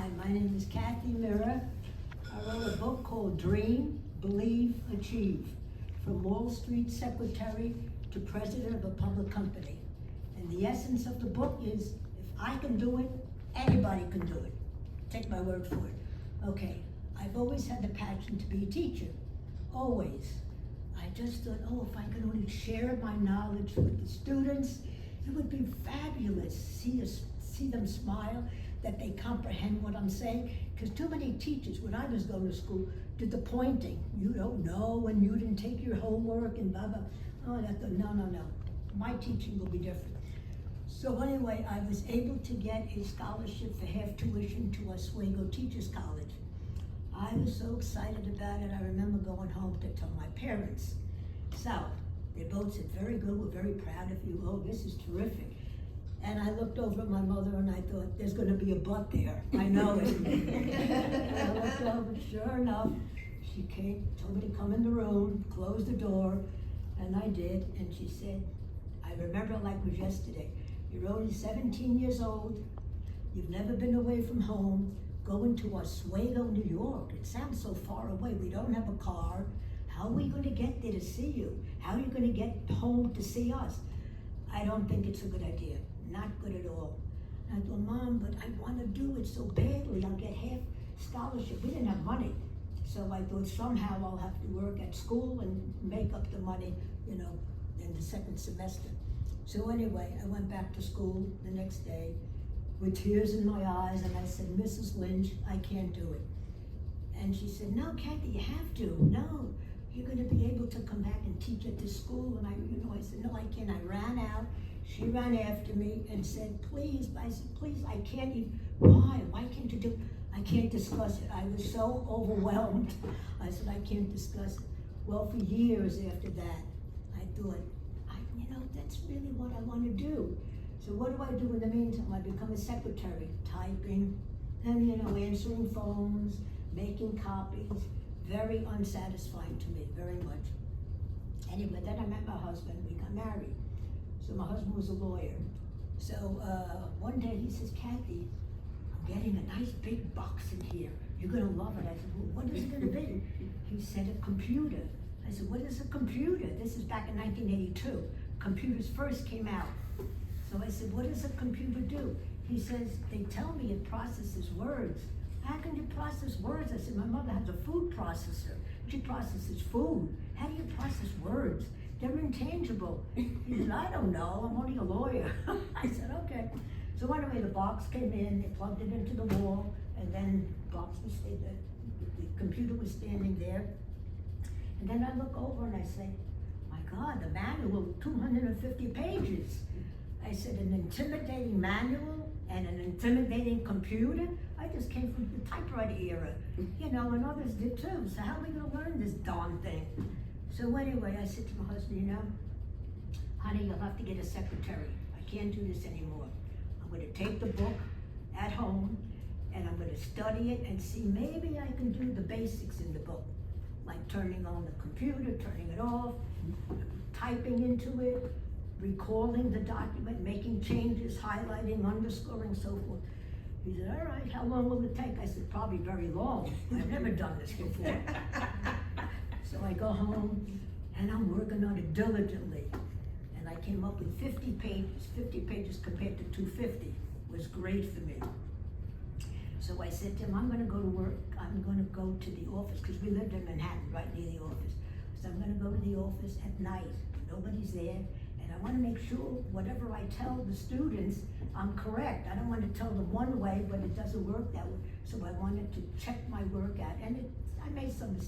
Hi, my name is Kathy Mirrer. I wrote a book called Dream, Believe, Achieve, from Wall Street secretary to president of a public company. And the essence of the book is, if I can do it, anybody can do it. Take my word for it. Okay, I've always had the passion to be a teacher, always. I just thought, oh, if I could only share my knowledge with the students, it would be fabulous. See them smile, that they comprehend what I'm saying. Because too many teachers, when I was going to school, did the pointing. You don't know, and you didn't take your homework, and blah, blah. Oh, no. My teaching will be different. So anyway, I was able to get a scholarship for half tuition to Oswego Teachers College. I was so excited about it. I remember going home to tell my parents. So they both said, very good, we're very proud of you. Oh, this is terrific. And I looked over at my mother and I thought, there's gonna be a but there. I know it. I looked over, sure enough, she came, told me to come in the room, close the door, and I did. And she said, I remember it like it was yesterday. You're only 17 years old. You've never been away from home. Going to Oswego, New York. It sounds so far away. We don't have a car. How are we going to get there to see you? How are you going to get home to see us? I don't think it's a good idea. Not good at all. I thought, Mom, but I want to do it so badly. I'll get half scholarship. We didn't have money. So I thought somehow I'll have to work at school and make up the money, in the second semester. So anyway, I went back to school the next day with tears in my eyes, and I said, Mrs. Lynch, I can't do it. And she said, no, Kathy, you have to. No, you're gonna be able to come back and teach at this school. And I said, no, I can't. I ran out. She ran after me and said, please. I said, please, I can't even. Why can't you do it? I can't discuss it. I was so overwhelmed. I said, I can't discuss it. Well, for years after that, I thought, that's really what I want to do. So what do I do in the meantime? I become a secretary, typing, and answering phones, making copies. Very unsatisfying to me, very much. Anyway, then I met my husband, we got married. So my husband was a lawyer. So one day he says, Kathy, I'm getting a nice big box in here. You're gonna love it. I said, well, what is it gonna be? He said, a computer. I said, what is a computer? This is back in 1982. Computers first came out. So I said, what does a computer do? He says, they tell me it processes words. How can you process words? I said, my mother has a food processor. She processes food. How do you process words? They're intangible. He said, I don't know, I'm only a lawyer. I said, okay. So anyway, the box came in, they plugged it into the wall, and then the computer was standing there. And then I look over and I say, my God, the manual, 250 pages. I said, an intimidating manual and an intimidating computer? I just came from the typewriter era, and others did too. So how are we gonna learn this darn thing? So anyway, I said to my husband, honey, you'll have to get a secretary. I can't do this anymore. I'm gonna take the book at home and I'm gonna study it and see maybe I can do the basics in the book. Like turning on the computer, turning it off, typing into it, recalling the document, making changes, highlighting, underscoring, so forth. He said, all right, how long will it take? I said, probably very long. I've never done this before. So I go home and I'm working on it diligently. And I came up with 50 pages. 50 pages compared to 250 was great for me. So I said to him, I'm gonna go to work. I'm gonna go to the office, because we lived in Manhattan, right near the office. So I'm gonna go to the office at night. Nobody's there. And I wanna make sure whatever I tell the students, I'm correct. I don't wanna tell them one way, but it doesn't work that way. So I wanted to check my work out. And I made some mistakes.